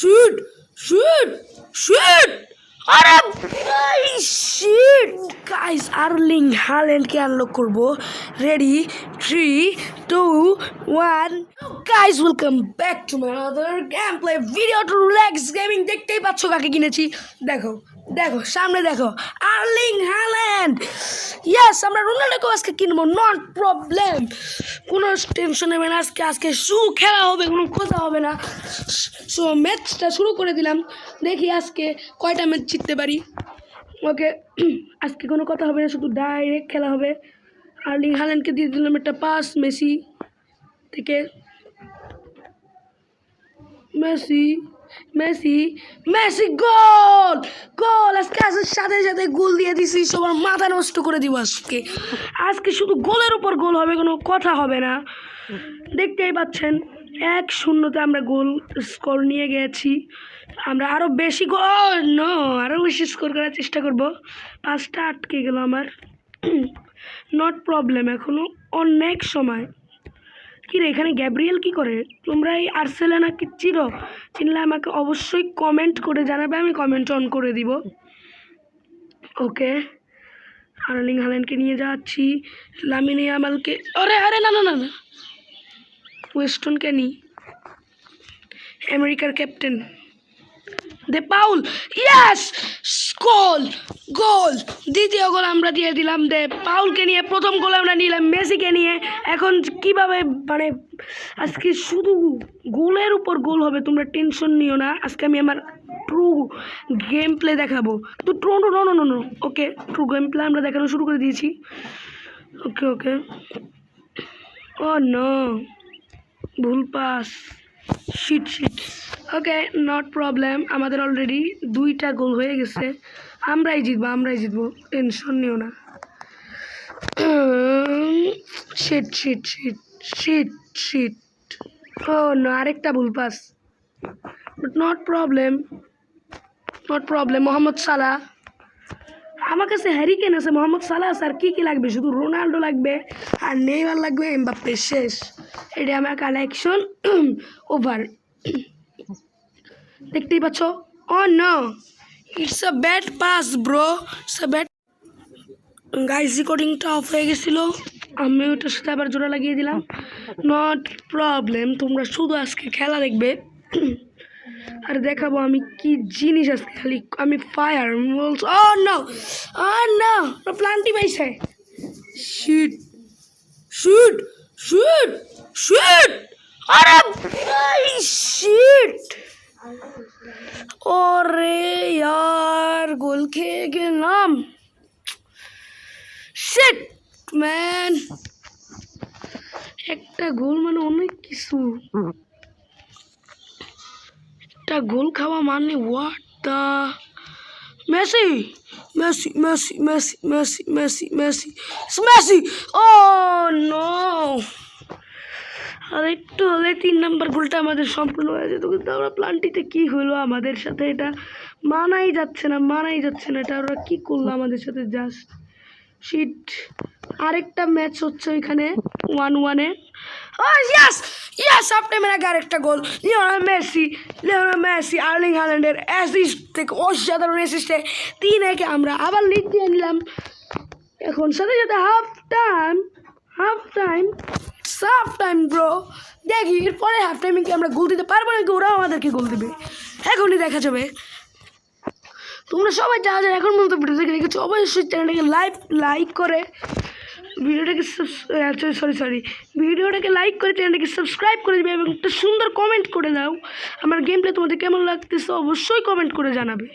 Shoot! Shoot! Shoot! আরে ভাই sheet guys Erling হ্যালেন্ডকে unlock করব ready 3 2 1 guys welcome back to my other game play video to relax gaming দেখতেই পাচ্ছ কাকে কিনেছি দেখো দেখো সামনে দেখো আর্লিং হ্যালেন্ড ইয়েস আমরা রোনাল্ডোকে আজকে কিনবো নট প্রবলেম কোনো টেনশন নেবে না আজকে শুরু খেলা হবে কোনো কথা হবে না সো ম্যাচটা শুরু করে দিলাম দেখি আজকে কয়টা ম্যাচ জিততে পারি ওকে আজকে কোনো কথা হবে না শুধু ডাইরেক্ট খেলা হবে আর্লিং হ্যালেন্ডকে দিয়ে দিলাম একটা পাস মেসি থেকে মেসি মেসি মেসি গোল গোল আজকে সাথে সাথে গোল দিয়ে দিছি সবার মাথা নষ্ট করে দিব আজকে শুধু গোলের উপর গোল হবে কোনো কথা হবে না দেখতেই পাচ্ছেন 1-0 আমরা গোল স্কোর নিয়ে গেছি আমরা আরও বেশি গোল আরও বেশি স্কোর করার চেষ্টা করব 5টা আটকে গেল আমার নট প্রবলেম এখনও অনেক সময় কি রে এখানে গ্যাব্রিয়েল কি করে তোমরা এই আর্সেনালকে চিনলে আমাকে অবশ্যই কমেন্ট করে জানাবে আমি কমেন্ট অন করে দিব ওকে আর্লিং হ্যালেন্ডকে নিয়ে যাচ্ছি লামিনে ইয়ামালকে আরে আরে না না না না ওয়েস্টনকে নি আমেরিকার ক্যাপ্টেন দে পাউল ইয়েস গোল গোল দ্বিতীয় গোল আমরা দিয়ে দিলাম দে পাউলকে নিয়ে প্রথম গোল আমরা নিলাম মেসিকে নিয়ে এখন কিভাবে মানে আজকে শুধু গোলের উপর গোল হবে তোমরা টেনশন নিও না আজকে আমি আমার ট্রু গেম প্লে দেখাবো তো no okay true game play আমরা দেখানো শুরু করে দিয়েছি ওকে ওকে ও নো ভুল pass shit okay not problem আমাদের অলরেডি 2টা গোল হয়ে গেছে আমরাই জিতবো টেনশন নিও না শিট ও না আরেকটা ভুল pass but not problem Mohamed Salah আমার কাছে হ্যারি কেন আছে মোহাম্মদ সালাহ স্যার কী লাগবে শুধু রোনাল্ডো লাগবে আর নেইমার লাগবে এমবাপ্পে শেষ এটা আমার কালেকশন ওভার দেখতেই পাচ্ছ oh no it's a bad pass bro it's a bad guys রেকর্ডিংটা অফ হয়ে গেছিলো আমি ওটার সাথে আবার জোড়া লাগিয়ে দিলাম নট প্রবলেম তোমরা শুধু আজকে খেলা দেখবে আর দেখাবো আমি কি জিনিস আজকে খালি আমি ফায়ার ও নো প্লান্টি পাইছে শুট শুট শুট শুট আরে শিট ওরে यार গোল খেয়ে গেলাম শিট ম্যান একটা গোল মানে অনেক কিছু একটা গোল খাওয়া মানে what the Messi Messi Messi Messi Messi Messi Messi Messi oh no আর একটু হলে 3 নম্বর গোলটা আমাদের সম্পূর্ণ হয়ে যেত কিন্তু আমরা প্লান্টিতে কী হলো আমাদের সাথে এটা মানাই যাচ্ছে না এটা ওরা কী করলো আমাদের সাথে জাস্ট শিট আরেকটা ম্যাচ হচ্ছে ওইখানে 1-1 ও ইয়েস আপনি মেরা আরেকটা গোল লিওনেল মেসি আর্লিং হ্যালেন্ডের অ্যাসিস্ট থেকে অসাধারণ অ্যাসিস্টে 3-1 আমরা আবার লিড দিয়ে নিলাম এখন সাথে সাথে হাফ টাইম ব্রো দেখি এরপরে হাফ টাইমে কি আমরা গোল দিতে পারবো নাকি ওরাও আমাদেরকে গোল দেবে এখনই দেখা যাবে তোমরা সবাই যারা এখন পর্যন্ত ভিডিও দেখে রেখেছো অবশ্যই চ্যানেলটাকে লাইক করে ভিডিওটাকে লাইক করে চ্যানেলটাকে সাবস্ক্রাইব করে দেবে এবং একটা সুন্দর কমেন্ট করে দাও আমার গেম প্লে তোমাদের কেমন লাগতেছে অবশ্যই কমেন্ট করে জানাবে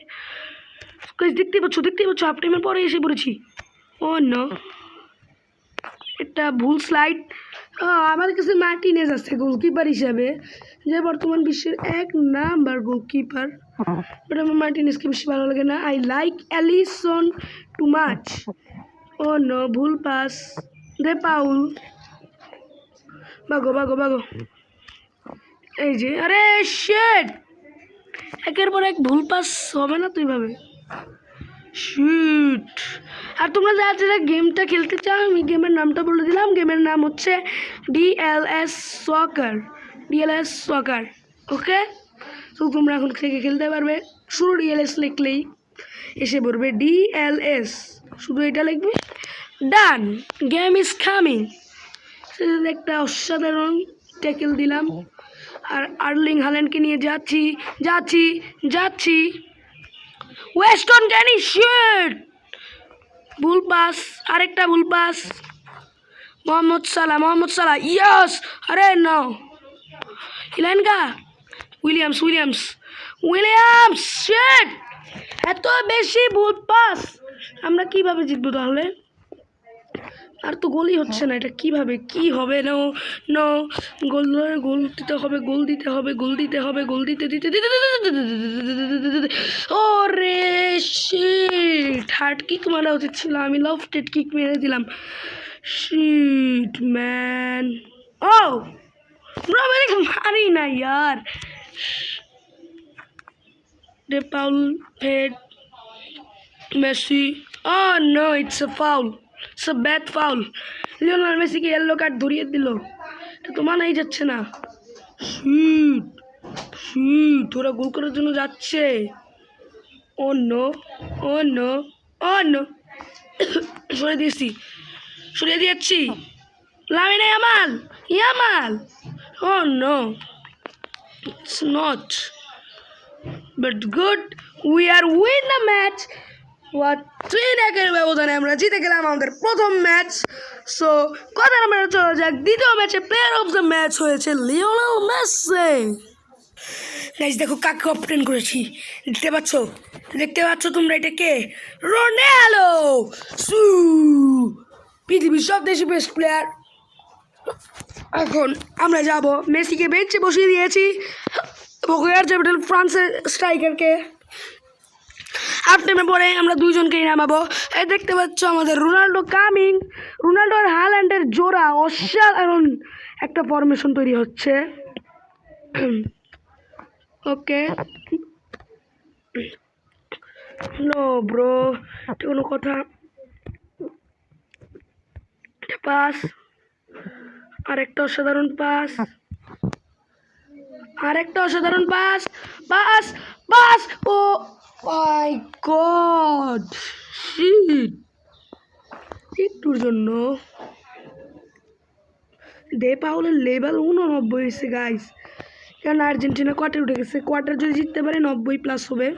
দেখতেই পাচ্ছ হাফ টাইমের পরে এসে পড়েছি ও নো একটা ভুল স্লাইড আমাদের কাছে মার্টিনেজ আছে গোলকিপার হিসাবে যে বর্তমান বিশ্বের 1 নাম্বার গোলকিপার বাট আমার মার্টিনেজকে বেশি ভালো লাগে না I like Alisson too much oh no ভুল পাস দে পাউল বাগো এই যে আরে শিট একের পর এক ভুল পাস হবে না তুই ভাবে শিট আর তোমরা যারা গেমটা খেলতে চাও আমি গেমের নামটা বলে দিলাম গেমের নাম হচ্ছে ডিএলএস সকার ওকে তো তোমরা এখন থেকে খেলতে পারবে। শুরু ডিএলএস লিখলেই এসে পড়বে ডিএলএস, শুধু এটা লিখবে, ডান, গেম ইজ কামিং। একটা অসাধারণ ট্যাকেল দিলাম আর আর্লিং হাল্যান্ডকে নিয়ে যাচ্ছি। ওয়েস্টন ক্যানি শিট, ভুল পাস, আরেকটা ভুল পাস। মোহাম্মদ সালাহ ইয়েস, আরে না, ইলানকা উইলিয়ামস শিট, এত বেশি ভুল পাস, আমরা কিভাবে জিতবো তাহলে? আর তো গোলই হচ্ছে না, এটা কিভাবে কি হবে? নো গোল দিতে হবে, ও রে শিট, হার্ড কিক মারা উচিত ছিল, আমি লফটেড কিক মেরে দিলাম। শিট ম্যান, ও মারি না यार। De Paul head, Messi, oh no, it's a foul, it's a bad foul। Lionel মেসিকে ইয়েলো কার্ড ধরিয়ে দিল, এটা তো মানাই যাচ্ছে না। শিট, ওরা গোল করার জন্য যাচ্ছে। ও নো সরিয়ে দিয়েছি। Lamine Yamal, oh no, it's not but good, we are win the match। 3-1 ব্যবধানে আমরা জিতে গেলাম আমাদের প্রথম ম্যাচ। সো কথা আমরা চলে যাক দ্বিতীয় ম্যাচে। প্লেয়ার অফ দ্য ম্যাচ হয়েছে লিওনেল মেসি। গাইস দেখো কাকে অপটেন করেছি, দেখতে পাচ্ছ তোমরা, এটা কে? রোনাল্ডো, পৃথিবীর সবচেয়ে বেস্ট প্লেয়ার। এখন আমরা যাব, মেসিকে বেঞ্চে বসিয়ে দিয়েছি, ফ্রান্সের স্ট্রাইকারকে হাফ টাইমে পরে আমরা দুইজনকেই নামাবো। এই দেখতে পাচ্ছ আমাদের রোনাল্ডো কামিং, রোনাল্ডো আর হাল্যান্ডের জোড়া অসাধারণ একটা ফরমেশন তৈরি হচ্ছে। ওকে, নো ব্রো, কোনো কথা, পাস, আরেকটা অসাধারণ পাস, ও মাই গড, শিট, একটুর জন্য দে পাউলের লেভেল 89 হয়েছে গাইস, কারণ আর্জেন্টিনা কোয়ার্টার উঠে গেছে। কোয়ার্টার যদি জিততে পারে 90+ হবে,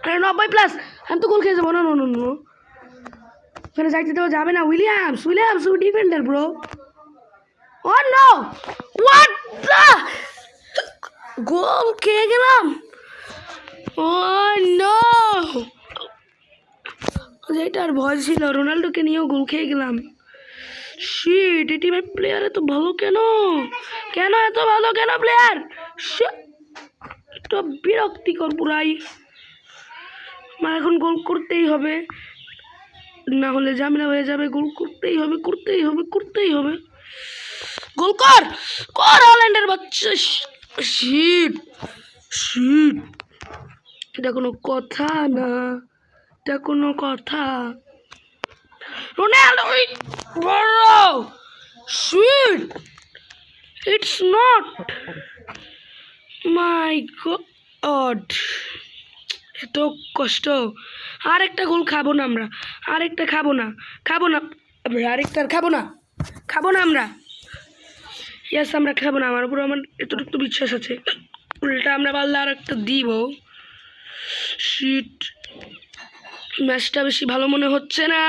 90+। আমি তো গোল খেয়ে যাবো। নো, ওখানে যাইতে দেওয়া যাবে না। Williams defender bro. Oh no, what the, goal খেয়ে গেলাম। ও নো, যেটার ভয় ছিল, রোনাল্ডোকে নিয়েও গোল খেয়ে গেলাম। শিট, এই টিমের প্লেয়ার এত ভালো কেন প্লেয়ার? তো বিরক্তিকর পুরাই। আমার এখন গোল করতেই হবে, না হলে ঝামেলা হয়ে যাবে। গোল করতেই হবে। গোল কর হল্যান্ডের বাচ্চা। শিট, এটা কোনো কথা না, Ronaldo, bro, shit, it's not my god, এত কষ্ট। আরেকটা গোল খাবো না আমরা, খাবো না আমরা। ইয়েস, আমরা খাবো না, আমার উপর আমার এতটুকু বিশ্বাস আছে। উল্টা আমরা পারলে আর একটা দিব। শিট, ম্যাচটা বেশি ভালো মনে হচ্ছে না।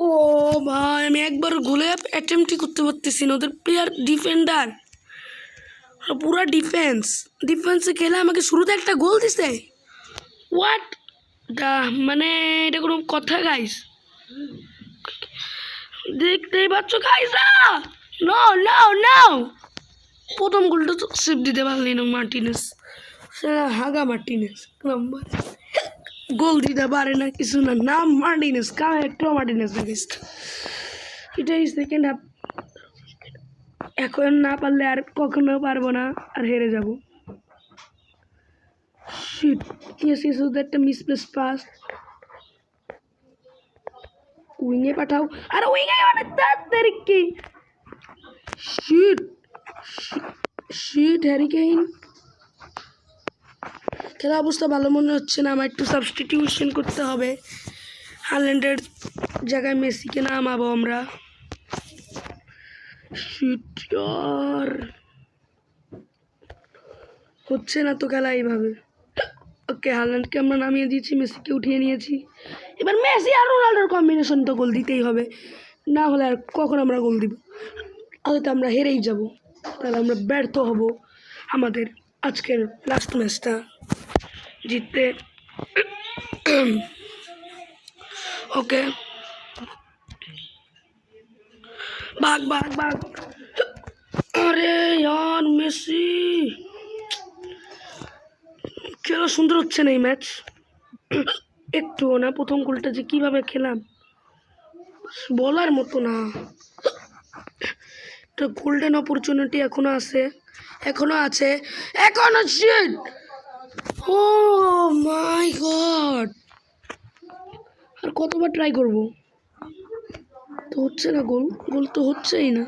ও ভাই, আমি একবার গোলে অ্যাটেম্পটই করতে পারতেছি না। ওদের প্লেয়ার ডিফেন্ডার, পুরা ডিফেন্সে খেলে আমাকে শুরুতে একটা গোল দিছে। হোয়াট দা, মানে এটা কোনো কথা গাইস? দেখতেই পাচ্ছ গাইস, নো, প্রথম গোলটা তো সেভ দিতে পারলি না মার্টিনেস, হাগা মার্টিনেস নাম্বার, গোল দিতে পারে না, কিছু না, নাম মার্টিনেস, মার্টিনেস গাইস। এটাই সেকেন্ড হাফ। এখন না পারলে আর কখনো পারবো না, আর হেরে যাব। শিট, একটা মিসপ্লেস পাস, উইংয়ে পাঠাও, আর উইংয়ে অনেক তাড়াতাড়ি কি। শিট, শিট হ্যারি কেইন, খেলা অবস্থা ভালো মনে হচ্ছে না, আমার একটু সাবস্টিটিউশন করতে হবে। হাল্যান্ডের জায়গায় মেসিকে নামাবো আমরা। শিট यार, হচ্ছে না তো খেলা এইভাবে। ওকে, হাল্যান্ডকে আমরা নামিয়ে দিয়েছি, মেসিকে উঠিয়ে নিয়েছি। এবার মেসি আর রোনাল্ডোর কম্বিনেশন তো গোল দিতেই হবে, না হলে আর কখন আমরা গোল দিব? হয়তো আমরা হেরেই যাব, তাহলে আমরা ব্যর্থ হব আমাদের আজকের লাস্ট ম্যাচটা জিততে। ওকে, ভাগ ভাগ ভাগ। আরে यार মেসি, খেলা সুন্দর হচ্ছে না এই ম্যাচ একটুও না। প্রথম গোলটা যে কীভাবে খেলাম বলার মতো না। একটা গোল্ডেন অপরচুনিটি এখনো আছে, এখনো শিট। ও মাই গড, আর কতবার ট্রাই করব? তো হচ্ছে না, গোল তো হচ্ছেই না।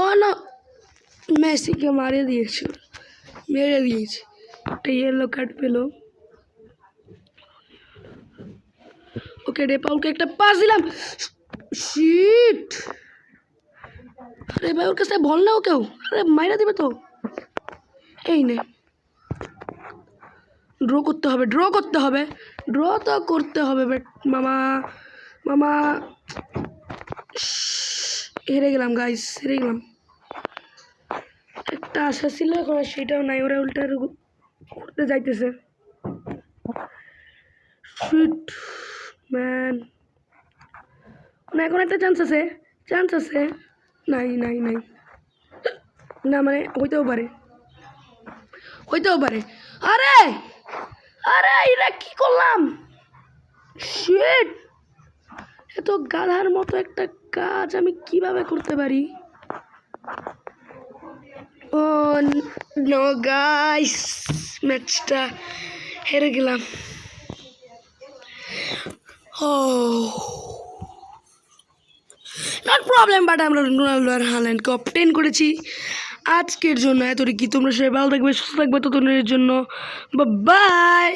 ও না, মেসিকে মেরে দিয়েছে। একটা ইয়েলো কার্ড পেলো। ওকে, ডেপাউলকে একটা পাস দিলাম। শিট, আরে ভাই ওর কাছে বল না, ও কেউ আরে মাইরা দিবে তো। এই নে, ড্র তো করতে হবে বাট মামা হেরে গেলাম গাইস, হেরে গেলাম। একটা আশা ছিল, এখন আর সেটাও নাই, ওরা উল্টা করতে যাইতেছে। শিট ম্যান, না এখন একটা চান্স আছে। নাই না, মানে হইতেও পারে। আরে এটা কি করলাম? শিট, এত গাধার মতো একটা কাজ আমি কিভাবে করতে পারি? ও নো গাইস, ম্যাচটা হেরে গেলাম। ও নট প্রবলেম, বাট আমরা রোনাল্ডো আর হাল্যান্ডকে অবটেন করেছি আজকের জন্য। এতটুকু তোমরা সবাই ভালো থাকবে, সুস্থ থাকবে, ততদিনের জন্য বাই।